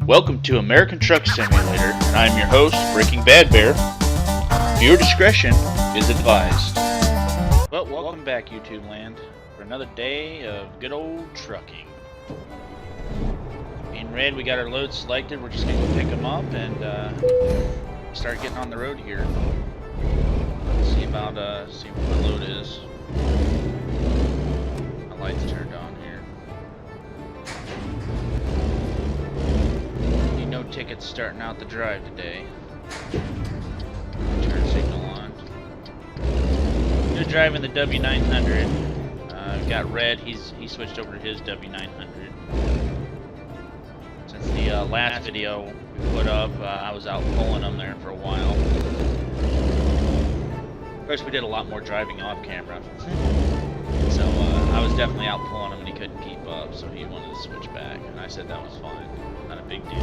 Welcome to American Truck Simulator, and I'm your host, BreakingBadBear. Viewer discretion is advised. Well, welcome back, YouTube land, for another day of good old trucking. In red, we got our loads selected. We're just going to go pick them up and start getting on the road here. See what the load is. My lights turned on here. No tickets starting out the drive today. Turn signal on. You're driving the W900. Got red. He switched over to his W900. Since the last video we put up, I was out pulling him there for a while. Of course, we did a lot more driving off camera. So I was definitely out pulling him and he couldn't keep up, so he wanted to switch back, and I said that was fine. Not a big deal.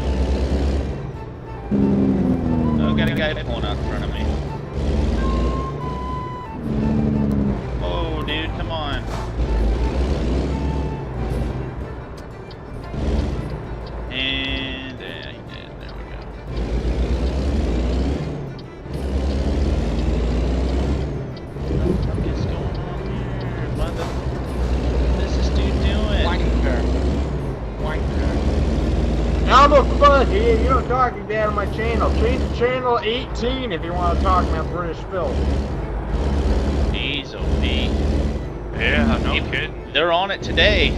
Oh, got a guy pulling out in front of me. Oh, dude, come on. And he did. There we go. What is going on here? What is this dude doing? I'm a fun here. You don't talk to Dad on my channel. Change to channel 18 if you want to talk about British filth. Jeez, oh me. Yeah, no kidding. They're on it today.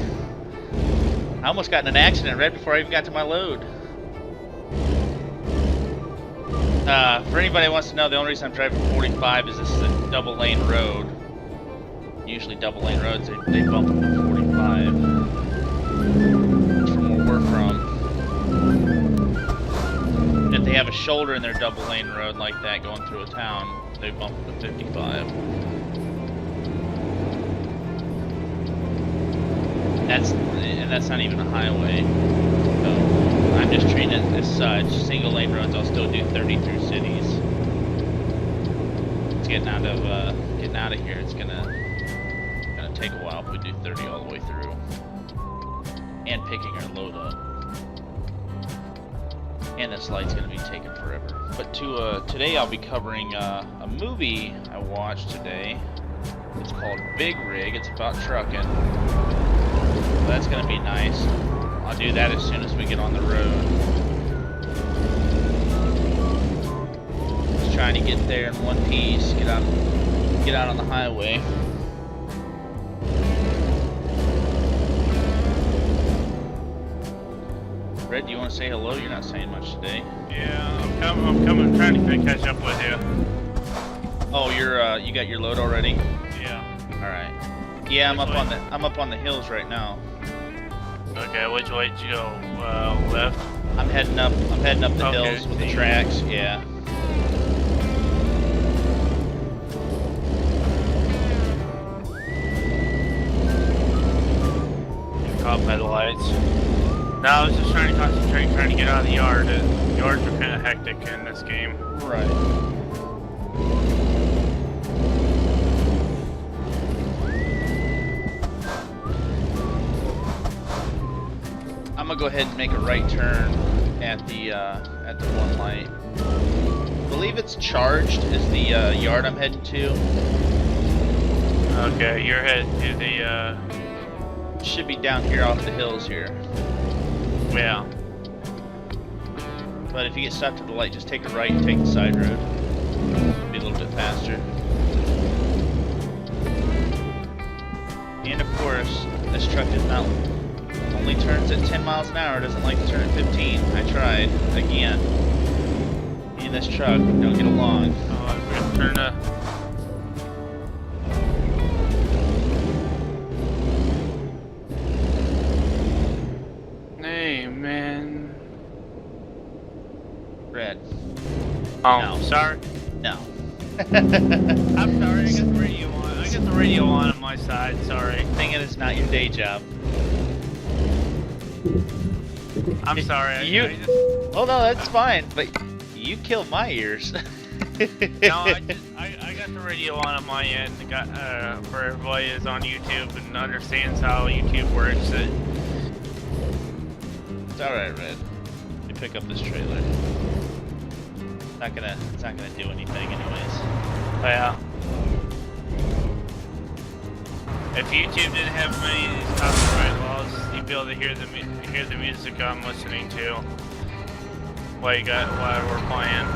I almost got in an accident right before I even got to my load. For anybody who wants to know, the only reason I'm driving 45 is this is a double lane road. Usually double lane roads, they bump up to 45. That's from where we're from. If they have a shoulder in their double lane road like that going through a town, they bump up to 55. And that's not even a highway. So I'm just treating it as such. Single lane roads, I'll still do 30 through cities. It's getting out of here. It's gonna take a while if we do 30 all the way through. And picking our load up. And this light's gonna be taking forever. But today I'll be covering a movie I watched today. It's called Big Rig. It's about trucking. So that's gonna be nice. I'll do that as soon as we get on the road. Just trying to get there in one piece. Get out on the highway. Red, do you want to say hello? You're not saying much today. Yeah, I'm coming, trying to catch up with you. Oh, you got your load already? Yeah. All right. Yeah, I'm up on the hills right now. Okay, which way did you go? Left. I'm heading up the hills with the tracks. Yeah. Caught by the lights. No, I was just trying to concentrate, trying to get out of the yard. Yards are kind of hectic in this game. Right. I'm gonna go ahead and make a right turn at the one light. I believe it's charged. Is the yard I'm heading to? Okay, you're headed to the. Should be down here off the hills here. Yeah. But if you get stopped at the light, just take a right and take the side road. Be a little bit faster. And of course, this truck is not only turns at 10 miles an hour, doesn't like to turn at 15. I tried again. Me and this truck don't get along. Oh, I'm gonna turn to. Hey, man. Red. Oh, No. sorry. No. I'm sorry. I got the radio on. I got the radio on my side. Sorry. Thinking it's not your day job. I'm sorry. Oh no, that's fine. But you killed my ears. No, I got the radio on my end. For everybody who's on YouTube and understands how YouTube works. It's alright, Red. pick up this trailer. It's not gonna do anything anyways. Oh, yeah. If YouTube didn't have many of these copyright laws, you'd be able to hear the music I'm listening to while we're playing.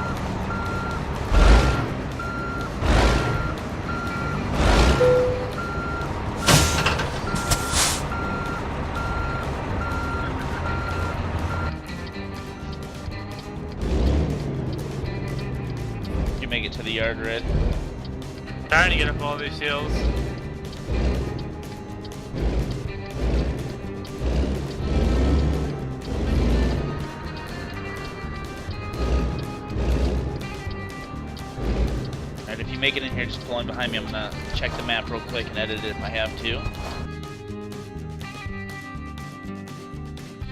You make it to the yard, Red? Trying to get up all these hills. Alright, if you make it in here, just pull in behind me. I'm gonna check the map real quick and edit it if I have to.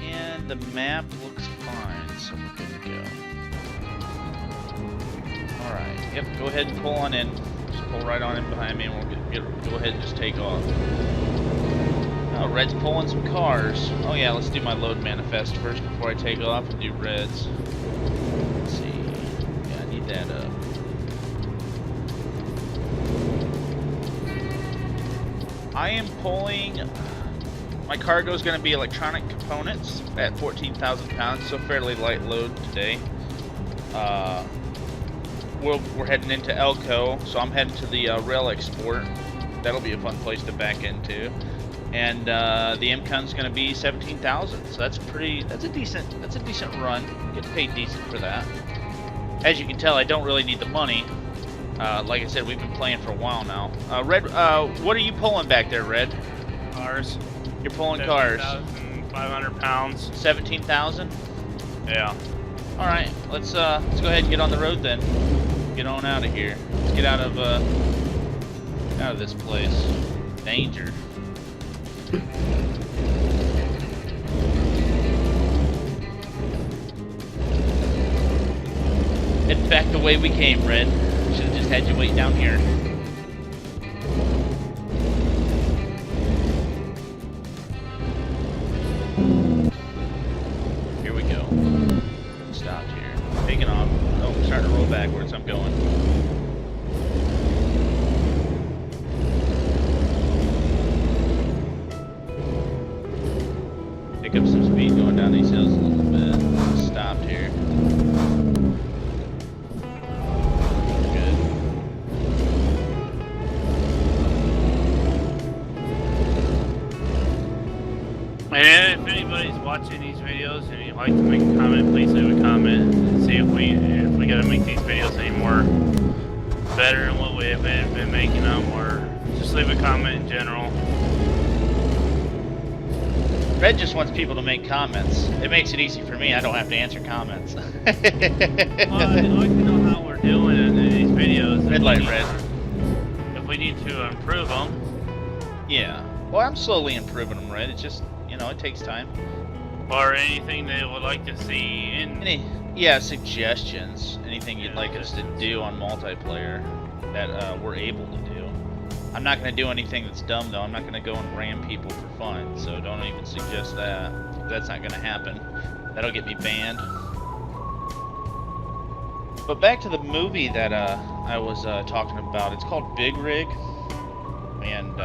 And the map looks fine, so we're good to go. Alright, yep, go ahead and pull on in. Just pull right on in behind me and we'll go ahead and just take off. Red's pulling some cars. Oh yeah, let's do my load manifest first before I take off and do Red's. Let's see. Yeah, I need that up. I am pulling... My cargo is going to be electronic components at 14,000 pounds, so fairly light load today. We're heading into Elko, so I'm heading to the rail export. That'll be a fun place to back into. And the MCON's going to be 17,000, so that's a decent run. Get paid decent for that. As you can tell, I don't really need the money. Like I said, we've been playing for a while now. Red, what are you pulling back there, Red? Cars. You're pulling cars. 500 pounds. 17,000? Yeah. All right, let's go ahead and get on the road then. Get on out of here. Let's get out of this place. Danger. Head back the way we came, Red. Should have just had you wait down here. Here we go. Stopped here. Taking off. Oh, I'm starting to roll backwards. I'm going. Pick up some speed going down these hills a little bit. Stopped here. Good. And if anybody's watching these videos and you'd like to make a comment, please leave a comment and see if we gotta make these videos any more better than what we have been making them, or just leave a comment in general. Red just wants people to make comments. It makes it easy for me. I don't have to answer comments. Well, I'd like to know how we're doing in these videos. Red light, red. If we need to improve them. Yeah. Well, I'm slowly improving them, Red. It's just, you know, it takes time. Or anything they would like to see in... Yeah, suggestions. Anything you'd like us to do on multiplayer that we're able to do. I'm not going to do anything that's dumb, though. I'm not going to go and ram people for fun, so don't even suggest that. That's not going to happen. That'll get me banned. But back to the movie that I was talking about. It's called Big Rig, and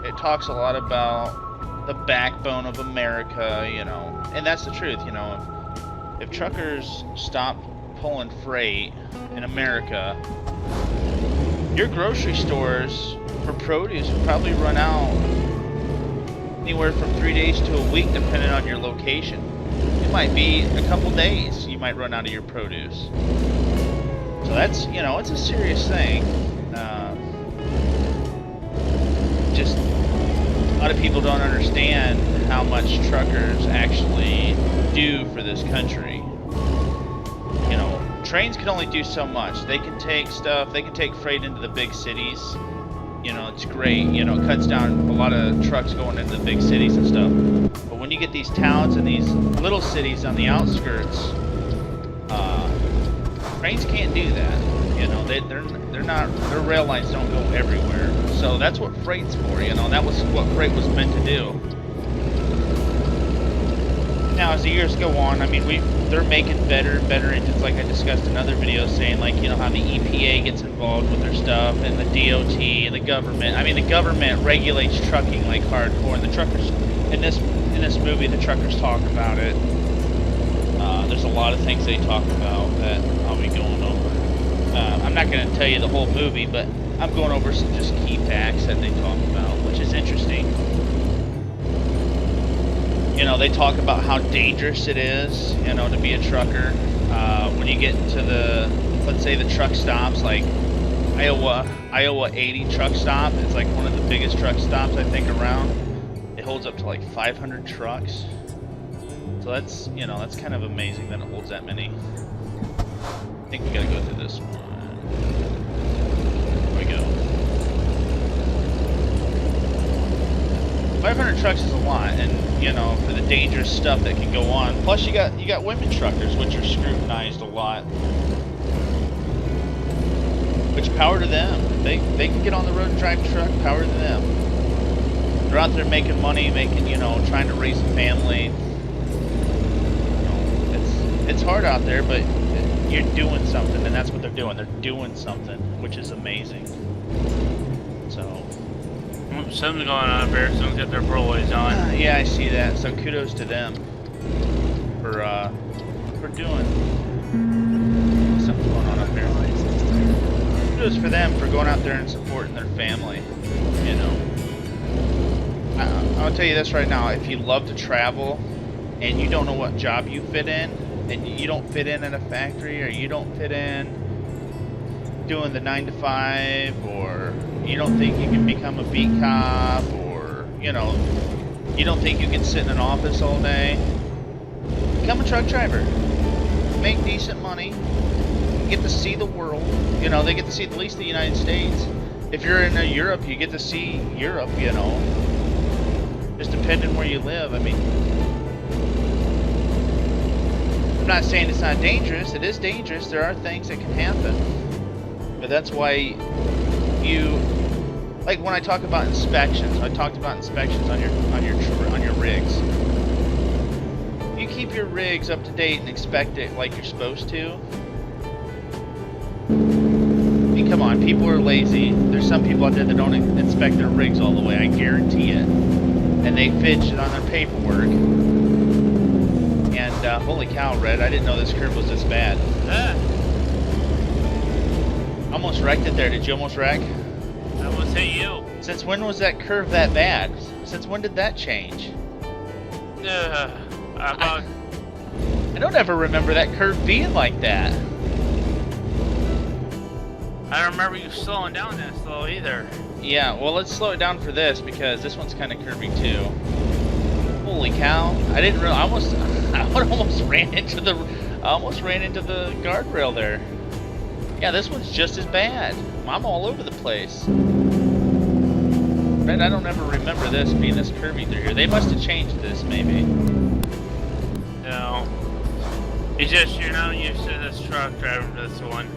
it talks a lot about the backbone of America, you know. And that's the truth, you know. If truckers stopped pulling freight in America, your grocery stores for produce would probably run out anywhere from 3 days to a week, depending on your location. It might be a couple days you might run out of your produce. So that's, you know, it's a serious thing. Just a lot of people don't understand how much truckers actually do for this country. You know, trains can only do so much. They can take stuff, they can take freight into the big cities. You know, it's great. You know, it cuts down a lot of trucks going into the big cities and stuff. But when you get these towns and these little cities on the outskirts, trains can't do that. You know, they're not, their rail lines don't go everywhere. So that's what freight's for. You know, that was what freight was meant to do. Now, as the years go on, I mean, they're making better and better engines, like I discussed in other videos, saying, like, you know, how the EPA gets involved with their stuff, and the DOT, and the government. I mean, the government regulates trucking like hardcore, and the truckers, in this movie, the truckers talk about it. There's a lot of things they talk about that I'll be going over. I'm not going to tell you the whole movie, but I'm going over some just key facts that they talk about, which is interesting. You know, they talk about how dangerous it is, you know, to be a trucker. When you get to the, let's say the truck stops, like Iowa 80 truck stop, it's like one of the biggest truck stops I think around. It holds up to like 500 trucks. So that's, you know, that's kind of amazing that it holds that many. I think we gotta go through this one. There we go. 500 trucks is a lot, and you know, for the dangerous stuff that can go on. Plus, you got women truckers, which are scrutinized a lot. Which power to them? They can get on the road and drive a truck. Power to them. They're out there making money, you know, trying to raise a family. It's hard out there, but you're doing something, and that's what they're doing. They're doing something, which is amazing. So, something's going on up there. Someone's got their broies on. Yeah, I see that. So kudos to them for doing something's going on up there. Kudos for them for going out there and supporting their family. You know, I'll tell you this right now: if you love to travel and you don't know what job you fit in, and you don't fit in at a factory, or you don't fit in doing the 9 to 5, or you don't think you can become a beat cop, or, you know, you don't think you can sit in an office all day, become a truck driver. Make decent money, get to see the world. You know, they get to see at least the United States. If you're in Europe, you get to see Europe, you know, just depending where you live. I mean, I'm not saying it's not dangerous. It is dangerous. There are things that can happen. But that's why you, like when I talk about inspections, I talked about inspections on your rigs. You keep your rigs up to date and inspect it like you're supposed to. I mean, come on, people are lazy. There's some people out there that don't inspect their rigs all the way, I guarantee it. And they fidget on their paperwork. And holy cow, Red, I didn't know this curve was this bad. Almost wrecked it there. Did you almost wreck? I almost hit you. Since when was that curve that bad? Since when did that change? I don't ever remember that curve being like that. I don't remember you slowing down that slow either. Yeah, well, let's slow it down for this, because this one's kind of curvy too. Holy cow! I didn't really. I almost ran into the guardrail there. Yeah, this one's just as bad. I'm all over the place. Red, I don't ever remember this being this curvy through here. They must have changed this, maybe. No. It's just you're not used to this truck driving this one.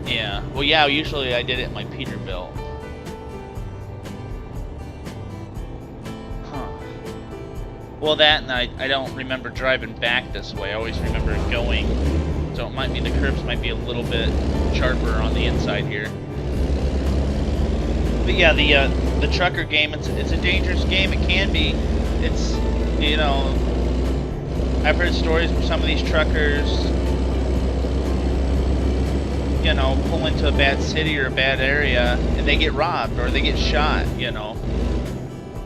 Yeah. Well, yeah, usually I did it in my Peterbilt. Huh. Well, that, and I don't remember driving back this way. I always remember going. So it might be, the curves might be a little bit sharper on the inside here. But yeah, the trucker game, it's a dangerous game. It can be. It's, you know, I've heard stories where some of these truckers, you know, pull into a bad city or a bad area and they get robbed or they get shot, you know.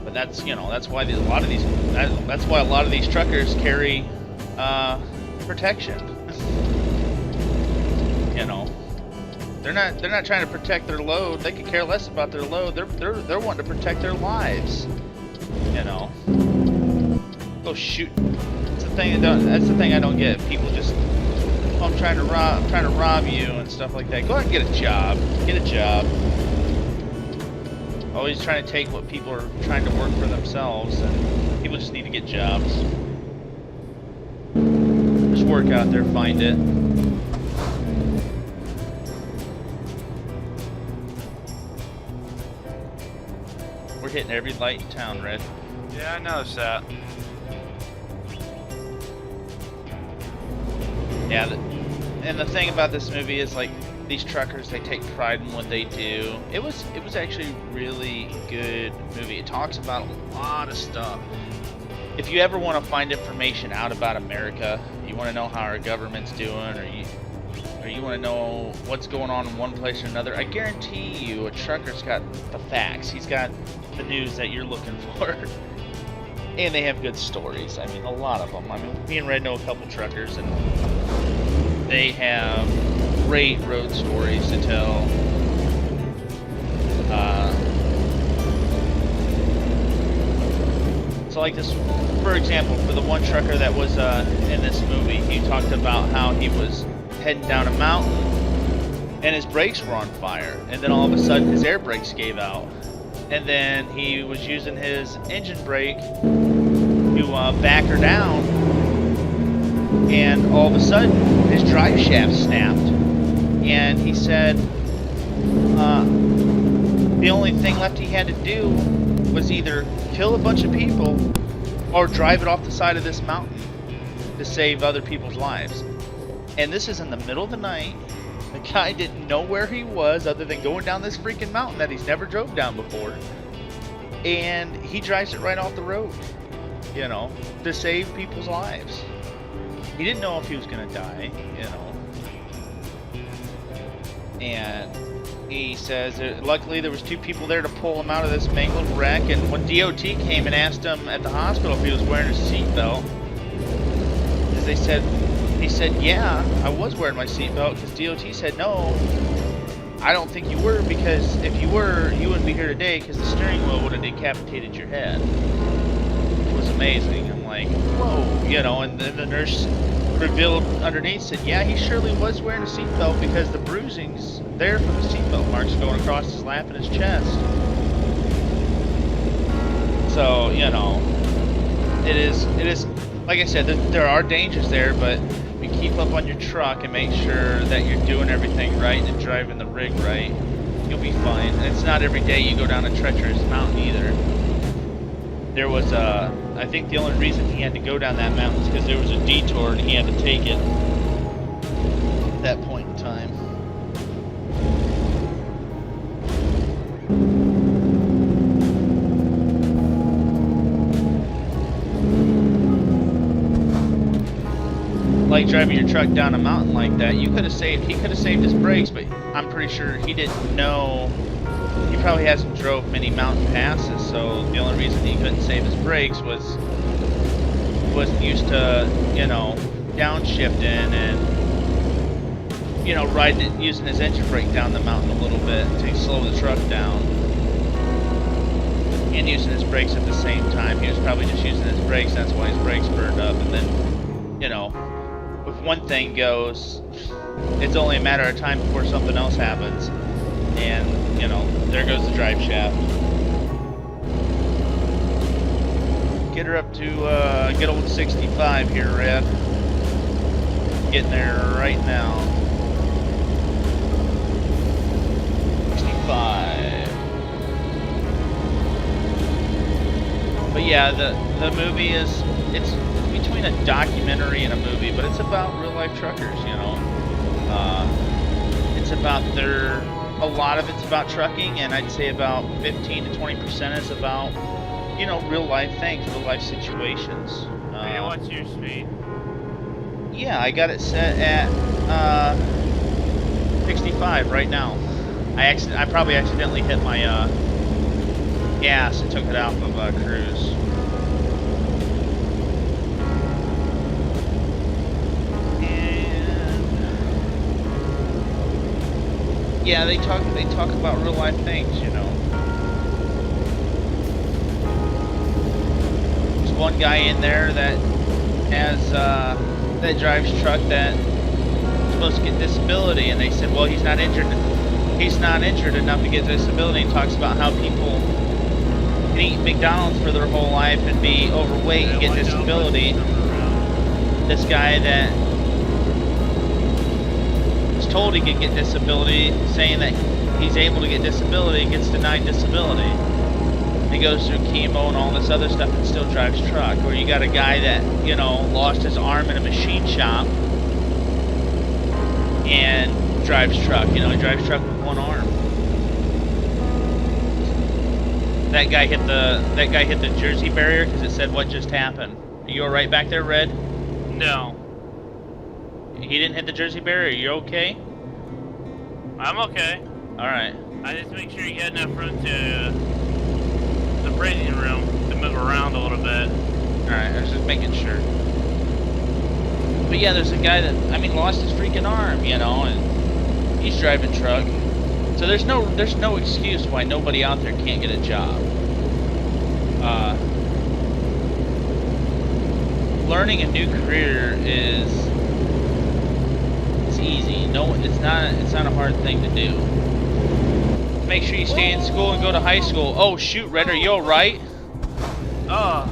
But that's, you know, that's why a lot of these truckers carry protection. You know, they're not trying to protect their load. They could care less about their load. They're wanting to protect their lives. You know. Go shoot. That's the thing I don't get. People just, oh, I'm trying to rob you and stuff like that. Go out and get a job. Get a job. Always trying to take what people are trying to work for themselves, and people just need to get jobs. Just work out there, find it. We're hitting every light in town, Red. Yeah, I noticed that. Yeah, and the thing about this movie is like these truckers, they take pride in what they do. It was actually a really good movie. It talks about a lot of stuff. If you ever want to find information out about America, you want to know how our government's doing, or you want to know what's going on in one place or another, I guarantee you a trucker's got the facts. He's got the news that you're looking for. And they have good stories. I mean, a lot of them. I mean, me and Red know a couple truckers, and they have great road stories to tell. So like this, for example, for the one trucker that was in this movie, he talked about how he was heading down a mountain and his brakes were on fire, and then all of a sudden his air brakes gave out, and then he was using his engine brake to back her down, and all of a sudden his drive shaft snapped, and he said the only thing left he had to do was either kill a bunch of people or drive it off the side of this mountain to save other people's lives. And this is in the middle of the night. The guy didn't know where he was other than going down this freaking mountain that he's never drove down before. And he drives it right off the road, you know, to save people's lives. He didn't know if he was going to die, you know. And he says luckily there was 2 people there to pull him out of this mangled wreck. And when DOT came and asked him at the hospital if he was wearing a seatbelt, he said, yeah, I was wearing my seatbelt, because DOT said, no, I don't think you were, because if you were, you wouldn't be here today, because the steering wheel would have decapitated your head. It was amazing. I'm like, whoa, you know, and then the nurse revealed underneath, said, yeah, he surely was wearing a seatbelt, because the bruising's there from the seatbelt marks going across his lap and his chest. So, you know, it is, like I said, there are dangers there, but if you keep up on your truck and make sure that you're doing everything right and driving the rig right, you'll be fine. And it's not every day you go down a treacherous mountain either. There was I think the only reason he had to go down that mountain is because there was a detour and he had to take it at that point in time. Like driving your truck down a mountain like that, he could have saved his brakes, but I'm pretty sure he didn't know. He probably hasn't drove many mountain passes, so the only reason he couldn't save his brakes was he wasn't used to, you know, downshifting and, you know, using his engine brake down the mountain a little bit to slow the truck down, and using his brakes at the same time. He was probably just using his brakes, that's why his brakes burned up. And then, you know, if one thing goes, it's only a matter of time before something else happens, and, you know, there goes the drive shaft. Get her up to good old 65 here, Red. Getting there right now. 65. But yeah, the movie is, it's between a documentary and a movie, but it's about real life truckers, you know. It's about a lot of it's about trucking, and I'd say about 15 to 20% is about, you know, real life things, real life situations. Hey, what's your speed? Yeah, I got it set at 65 right now. I probably accidentally hit my gas and took it off of cruise. Yeah, they talk about real life things, you know. There's one guy in there that has that drives truck that's supposed to get disability, and they said, well, he's not injured enough to get disability. He talks about how people can eat McDonald's for their whole life and be overweight and get disability. This guy that told he could get disability, saying that he's able to get disability, gets denied disability. He goes through chemo and all this other stuff and still drives truck. Or you got a guy that, you know, lost his arm in a machine shop and drives truck. You know, he drives truck with one arm. That guy hit the Jersey barrier because it said what just happened. Are you all right back there, Red? No. He didn't hit the Jersey barrier. You okay? I'm okay. All right. I just make sure you got enough room to the breathing room to move around a little bit. All right. I was just making sure. But yeah, there's a guy that lost his freaking arm, you know, and he's driving truck. So there's no excuse why nobody out there can't get a job. Learning a new career is easy. No, it's not a hard thing to do. Make sure you stay in school and go to high school. Oh shoot, Red, are you all right? Oh,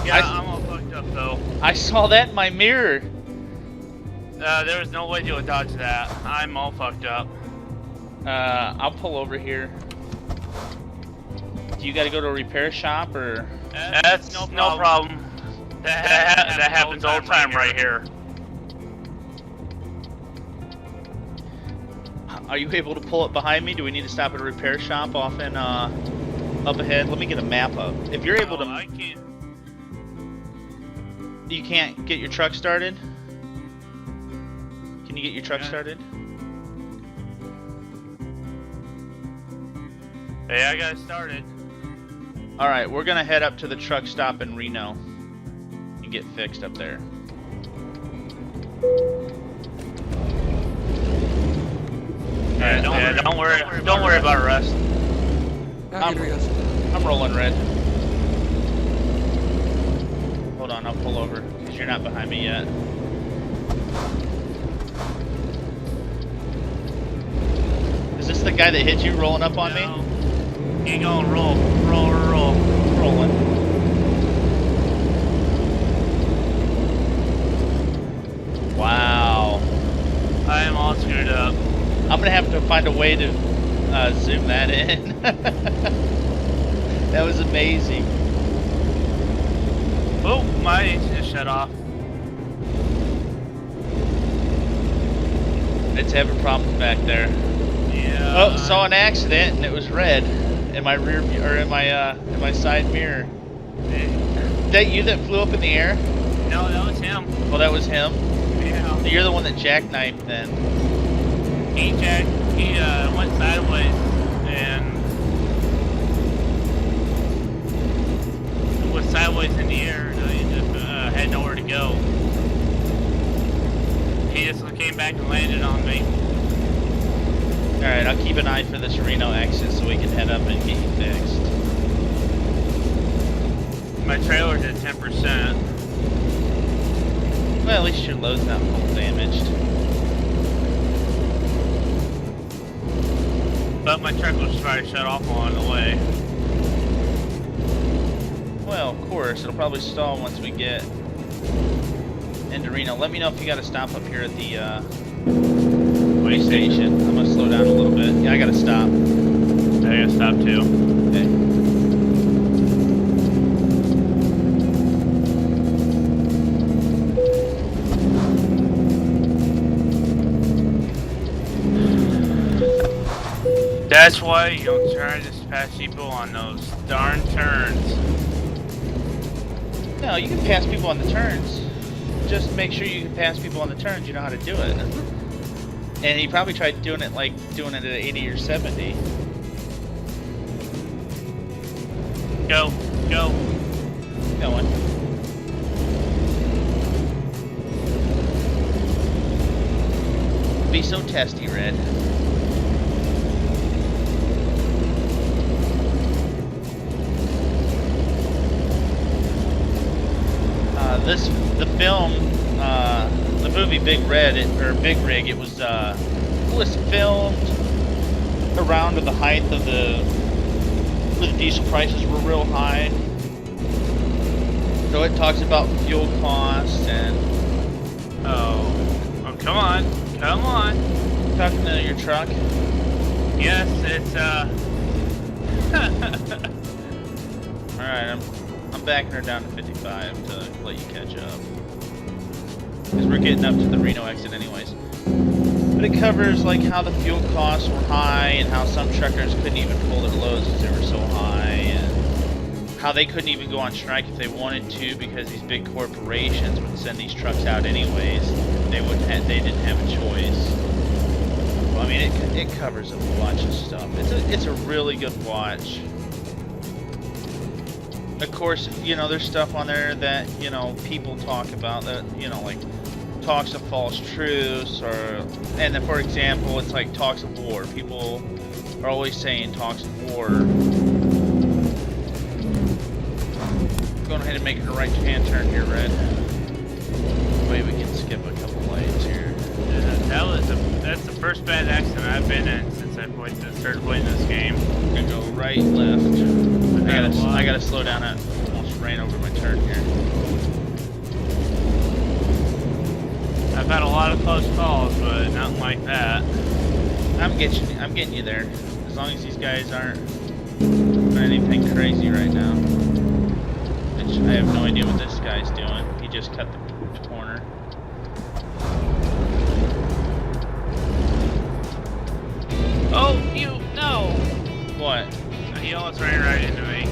yeah, I'm all fucked up though. I saw that in my mirror. There was no way to dodge that. I'm all fucked up. I'll pull over here. Do you got to go to a repair shop or? That's no problem. That happens all the time right here. Are you able to pull it behind me? Do we need to stop at a repair shop off in up ahead? Let me get a map up. If you're able to, I can't. You can't get your truck started. Can you get your truck started? Hey, I got it started. All right, we're gonna head up to the truck stop in Reno and get fixed up there. Yeah, don't worry about rest. I'm rolling, Red. Hold on, I'll pull over because you're not behind me yet. Is this the guy that hit you rolling up on me? Keep going, roll. Rolling. Wow. I am all screwed up. I'm gonna have to find a way to zoom that in. That was amazing. Oh, my engine just shut off. It's having problems back there. Yeah. Oh, saw an accident and it was red in my rear view, or in my side mirror. That you that flew up in the air? No, that was him. Well, that was him. Yeah. You're the one that jackknifed then. He went sideways and was sideways in the air. And he just had nowhere to go. He just came back and landed on me. Alright, I'll keep an eye for this Reno exit so we can head up and get you fixed. My trailer's at 10%. Well, at least your load's not full damaged. But my truck was trying to shut off along the way. Well, of course, it'll probably stall once we get into Reno. Let me know if you got to stop up here at the way station. I'm gonna slow down a little bit. Yeah, I gotta stop. I gotta stop too. Okay. That's why you don't try to pass people on those darn turns. No, you can pass people on the turns. Just make sure you can pass people on the turns. You know how to do it. And he probably tried doing it at 80 or 70. Go. Going. Be so testy, Red. The movie Big Rig, it was filmed around the height of when the diesel prices were real high. So it talks about fuel costs and... Oh, come on. Talking to your truck? Yes, it's, Alright, I'm backing her down to 55 to let you catch up. Because we're getting up to the Reno exit anyways. But it covers like how the fuel costs were high and how some truckers couldn't even pull their loads because they were so high, and how they couldn't even go on strike if they wanted to because these big corporations would send these trucks out anyways. They didn't have a choice. Well, I mean, it covers a bunch of stuff. It's a really good watch. Of course, you know, there's stuff on there that, you know, people talk about that, you know, like talks of false truths, and then, for example, it's like talks of war. People are always saying talks of war. Go ahead and make it a right-hand turn here, Red. Maybe we can skip a couple lanes here. That's the first bad accident I've been in since I started playing this game. I'm gonna go right, left. I gotta slow down. I almost ran over my turn here. I've had a lot of close calls, but nothing like that. I'm getting you there. As long as these guys aren't doing anything crazy right now. Which I have no idea what this guy's doing. He just cut the corner. Oh, no! What? He almost ran right into me.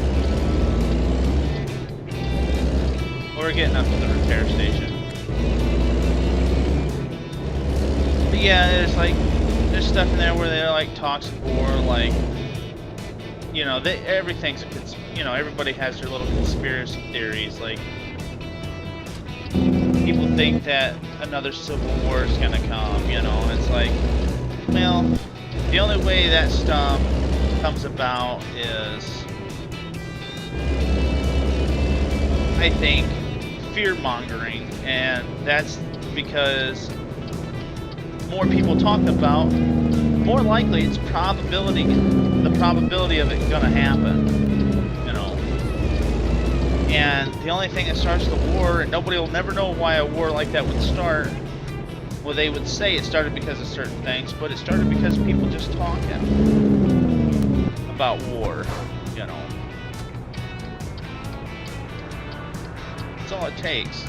We're getting up to the repair station. But yeah, there's stuff in there where they're like talks of war, like, you know, everything's you know, everybody has their little conspiracy theories. Like, people think that another civil war is gonna come, you know, and it's like, well, the only way that stuff comes about is, I think, fear-mongering, and that's because more people talk about, more likely it's the probability of it gonna happen, you know. And the only thing that starts the war, and nobody will never know why a war like that would start. Well, they would say it started because of certain things, but it started because of people just talking about war, you know. That's all it takes.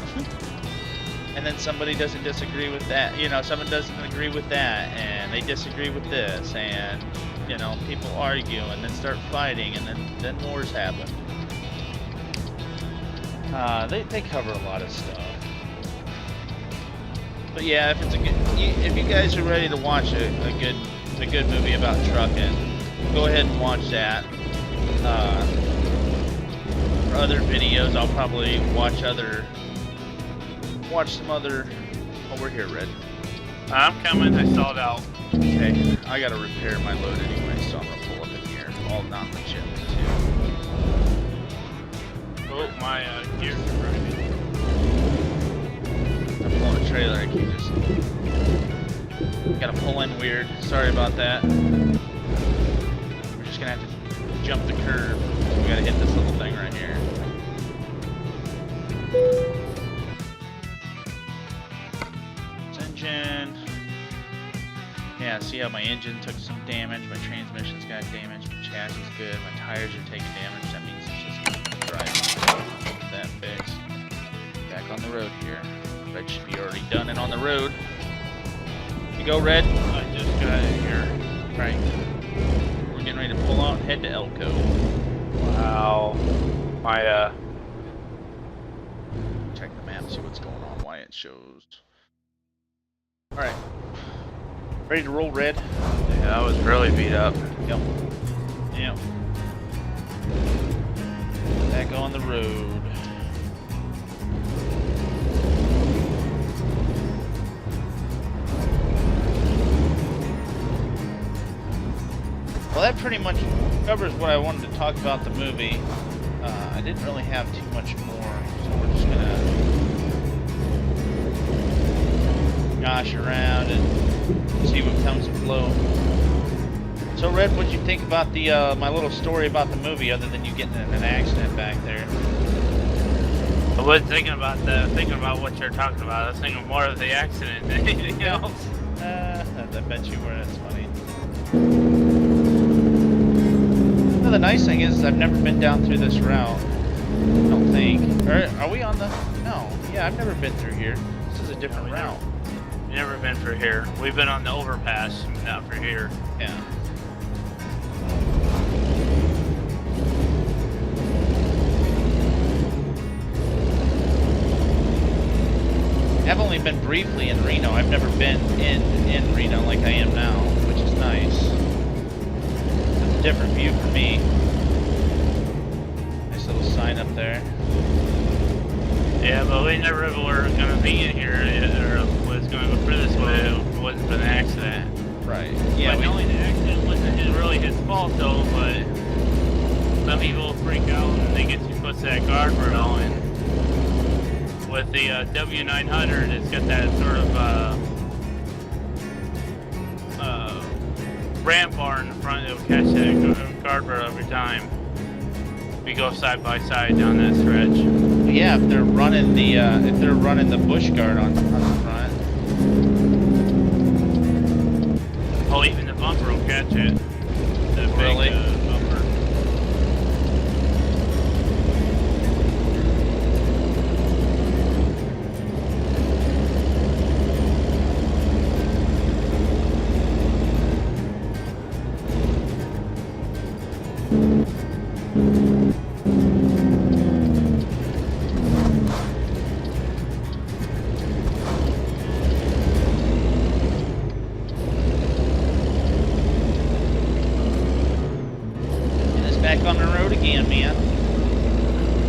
And then somebody doesn't disagree with that, you know, someone doesn't agree with that, and they disagree with this, and, you know, people argue and then start fighting, and then wars happen. They cover a lot of stuff. But yeah, if you guys are ready to watch a good movie about trucking, go ahead and watch that. For other videos, I'll probably watch some other. Oh, we're here, Red. I'm coming. I stalled out. Okay, I gotta repair my load anyway, so I'm gonna pull up in here. All not my chips too. Oh, my gears are running. I'm pulling a trailer. I keep just gotta pull in weird. Sorry about that. We're just gonna have to jump the curb. We gotta hit this little thing right here. This engine. Yeah, see how my engine took some damage. My transmission's got damage. My chassis is good. My tires are taking damage. That means it's just driving. Get that fixed. Back on the road here. Red should be already done and on the road. You go, Red. I just got in here. Right. We're getting ready to pull out and head to Elko. Wow. My Check the map, see what's going on, why it shows. Alright. Ready to roll, Red? Yeah, I was really beat up. Yep. Yep. Back on the road. Well, that pretty much covers what I wanted to talk about the movie. I didn't really have too much more, so we're just gonna gosh around and see what comes afloat. So, Red, what'd you think about the my little story about the movie, other than you getting in an accident back there? I wasn't thinking about that. Thinking about what you're talking about. I was thinking more of the accident than anything else. I bet you were. That's funny. Well, the nice thing is I've never been down through this route. I don't think. Are we on the? No. Yeah, I've never been through here. This is a different route. Never been for here. We've been on the overpass, not for here. Yeah. I've only been briefly in Reno. I've never been in Reno like I am now, which is nice. It's a different view for me. Nice little sign up there. Yeah, but we never were going to be in here, or was going to go through this way. It wasn't for an accident. Right. Yeah. But the accident wasn't really his fault, though. But some people freak out and they get too close to that guardrail. And with the W900, it's got that sort of ramp bar in the front that will catch that guardrail every time. We go side by side down that stretch. Yeah, if they're running the bush guard on the front. Oh, even the bumper will catch it. The Really? big, bumper. Back on the road again, man.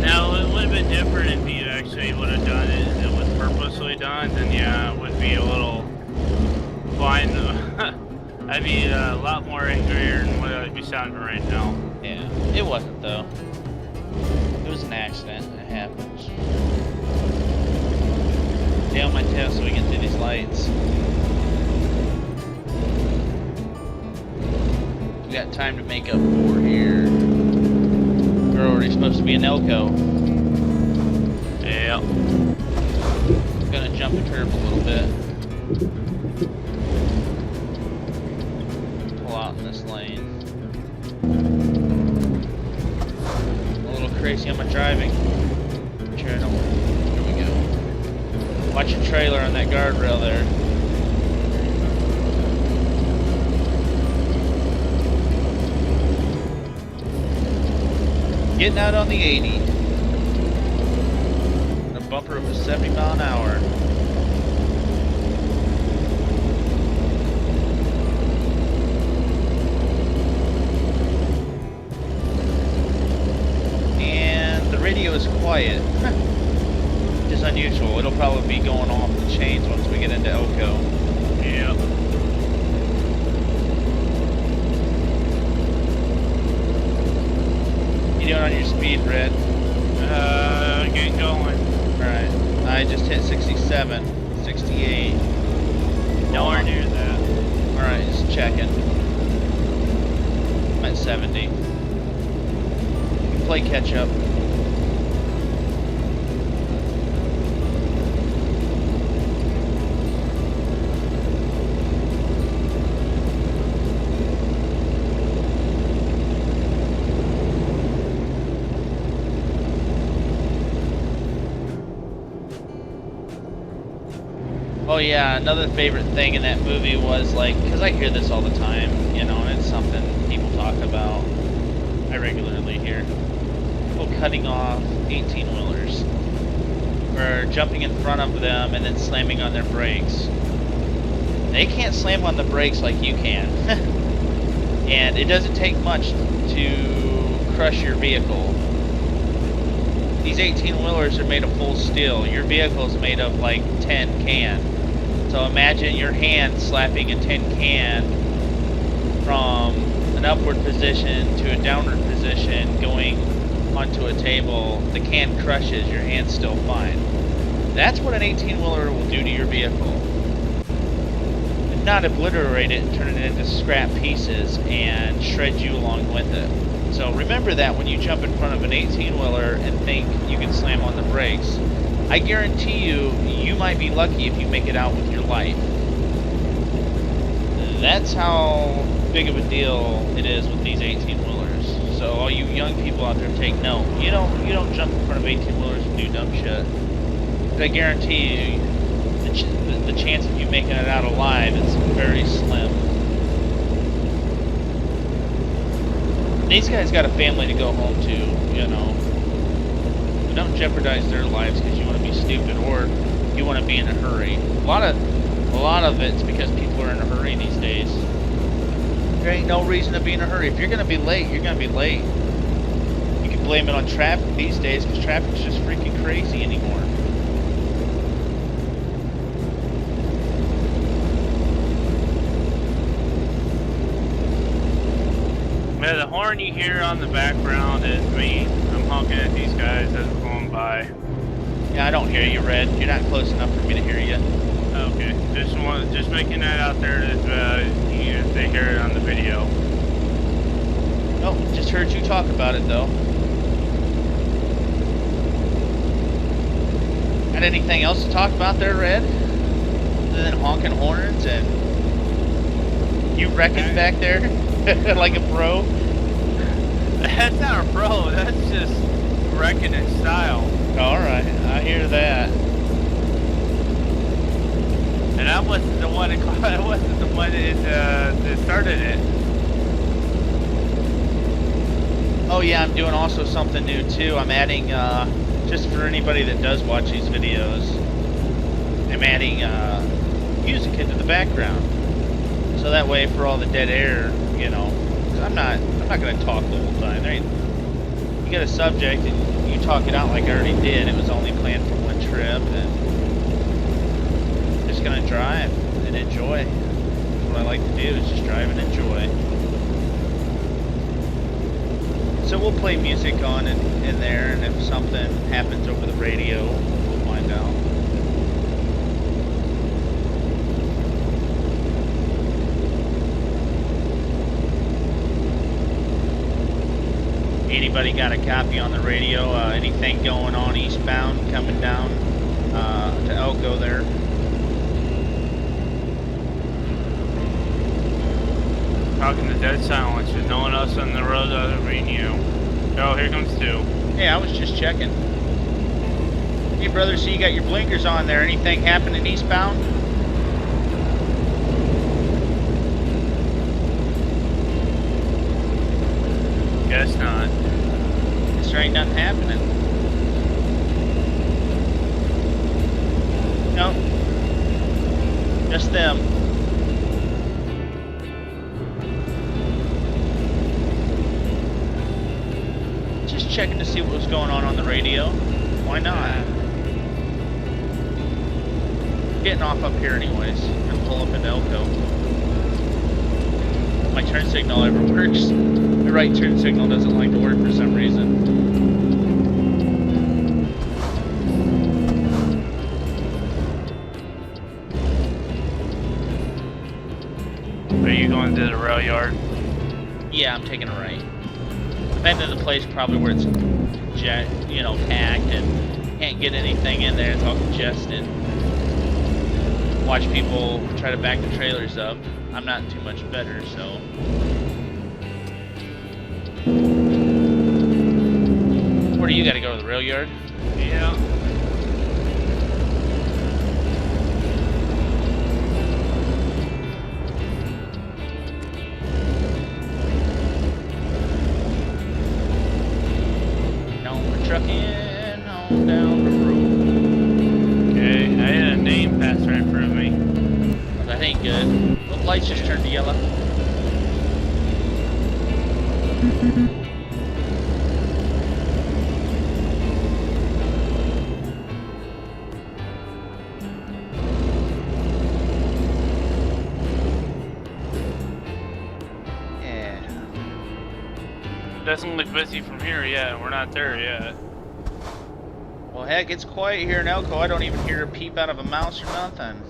Now, it would have been different if you actually would have done it and it was purposely done, then yeah, it would be a little fine. I'd be a lot more angrier than what I'd be sounding right now. Yeah, it wasn't though. It was an accident. It happens. Stay on my tail so we get through these lights. We got time to make up for here. We're already supposed to be in Elko. Yeah. Gonna jump the curb a little bit. Pull out in this lane. A little crazy on my driving. Here we go. Watch your trailer on that guardrail there. Getting out on the 80. A bumper up to 70 mile an hour. And the radio is quiet. Which is unusual. It'll probably be going off the chains once we get into Elko. Yeah. You doing on your speed, Red? Getting going. Alright. I just hit 67, 68. Nowhere near that. Alright, just checking. I'm at 70. Play catch up. Oh yeah, another favorite thing in that movie was like, because I hear this all the time, you know, and it's something people talk about. I regularly hear people cutting off 18-wheelers or jumping in front of them and then slamming on their brakes. They can't slam on the brakes like you can. And it doesn't take much to crush your vehicle. These 18-wheelers are made of full steel. Your vehicle is made of like 10 can. So imagine your hand slapping a tin can from an upward position to a downward position going onto a table. The can crushes, your hand's still fine. That's what an 18-wheeler will do to your vehicle. Not obliterate it and turn it into scrap pieces and shred you along with it. So remember that when you jump in front of an 18-wheeler and think you can slam on the brakes. I guarantee you, you might be lucky if you make it out with your life. That's how big of a deal it is with these 18-wheelers. So all you young people out there, take note. You don't jump in front of 18-wheelers and do dumb shit. I guarantee you, the chance of you making it out alive is very slim. These guys got a family to go home to, you know. You don't jeopardize their lives because you want to be stupid or you want to be in a hurry. A lot of it's because people are in a hurry these days. There ain't no reason to be in a hurry. If you're gonna be late, you're gonna be late. You can blame it on traffic these days because traffic's just freaking crazy anymore. Yeah, the horn you hear on the background is me. I'm honking at these guys as we're going by. Yeah, I don't hear you, Red. You're not close enough for me to hear you. Okay, just making that out there that if they hear it on the video. Oh, just heard you talk about it though. Got anything else to talk about there, Red? Other than honking horns and you wrecking back there like a pro? That's not a pro. That's just wrecking in style. All right, I hear that. And I wasn't the one that started it. Oh yeah, I'm doing also something new too. I'm adding, just for anybody that does watch these videos, I'm adding music into the background. So that way, for all the dead air, you know, 'cause I'm not gonna talk the whole time. You get a subject and you talk it out like I already did. It was only planned for one trip, and just gonna drive and enjoy. What I like to do is just drive and enjoy. So we'll play music on in there, and if something happens over the radio, we'll find out. Anybody got a copy on the radio? Anything going on eastbound coming down to Elko there? Talking to dead silence. There's no one else on the road other than you. Oh, here comes two. Hey, I was just checking. Hey, brother, so you got your blinkers on there. Anything happening eastbound? Guess not. Guess there ain't nothing happening. Nope. Just them. Just checking to see what was going on the radio. Why not? Getting off up here anyways. Gonna pull up into Elko. My turn signal ever works. The right turn signal doesn't like to work for some reason. Are you going to the rail yard? Yeah, I'm taking a right. I've been to the place probably where it's, you know, packed and can't get anything in there. It's all congested. Watch people try to back the trailers up. I'm not too much better, so. Where do you got to go to the rail yard? Yeah. Trucking on down the road. Okay, I had a name pass right in front of me. Well, that ain't good. The lights just turned to yellow. Yeah. Doesn't look busy from here yet. We're not there yet. Well, heck, it's quiet here in Elko. I don't even hear a peep out of a mouse or nothing.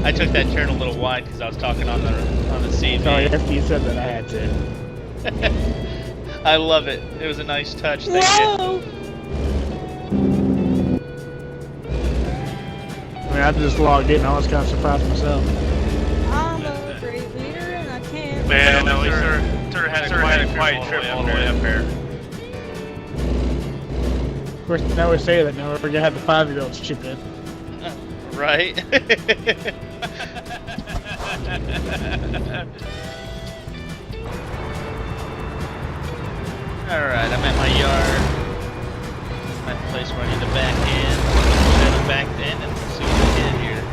I took that turn a little wide because I was talking on the CV. Sorry, after you said that, I had to. I love it. It was a nice touch. Thank you. I mean, I just logged in. I was kind of surprised myself. I'm a great leader and I can't. Man, no, we sort of had a quiet trip all the way up here. course, I always say that now we're gonna have the 5-year-olds chip in. Right? Alright, I'm at my yard. My place where I need to back in. Should have backed in and let's see what we did here.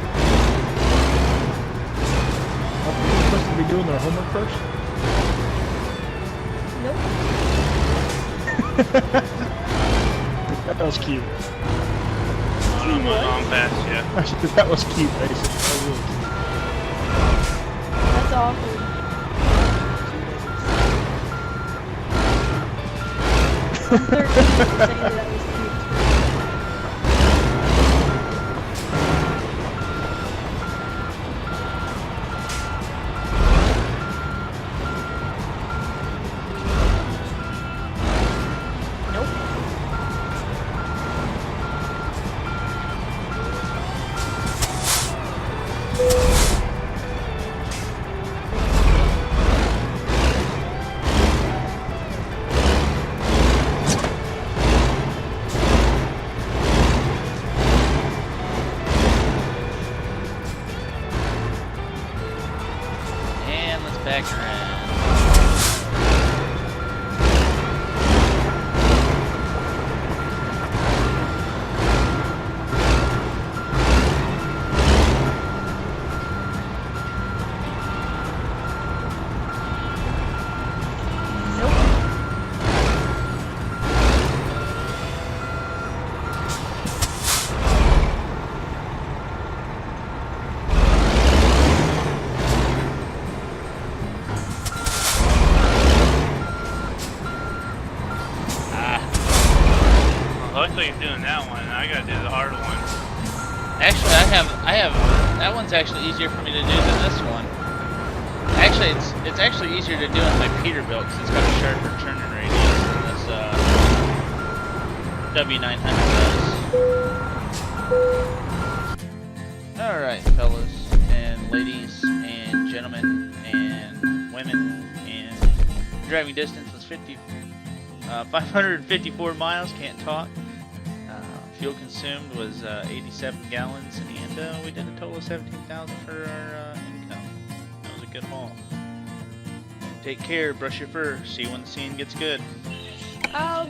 Are people supposed to be doing their homework first? Nope. That was cute. I'm on past you. That was cute, basically. That was really cute. That's awkward. I'm 13 for saying that was cute. Nope. And let's back around. Luckily you're doing that one. I gotta do the hard one. Actually, I have, that one's actually easier for me to do than this one. Actually, it's actually easier to do in my Peterbilt because it's got a sharper turning radius than this W900 does. Alright, fellas and ladies and gentlemen and women, and driving distance was 554 miles, can't talk. Fuel consumed was 87 gallons, and we did a total of 17,000 for our income. That was a good haul. Take care, brush your fur, see you when the scene gets good. Oh.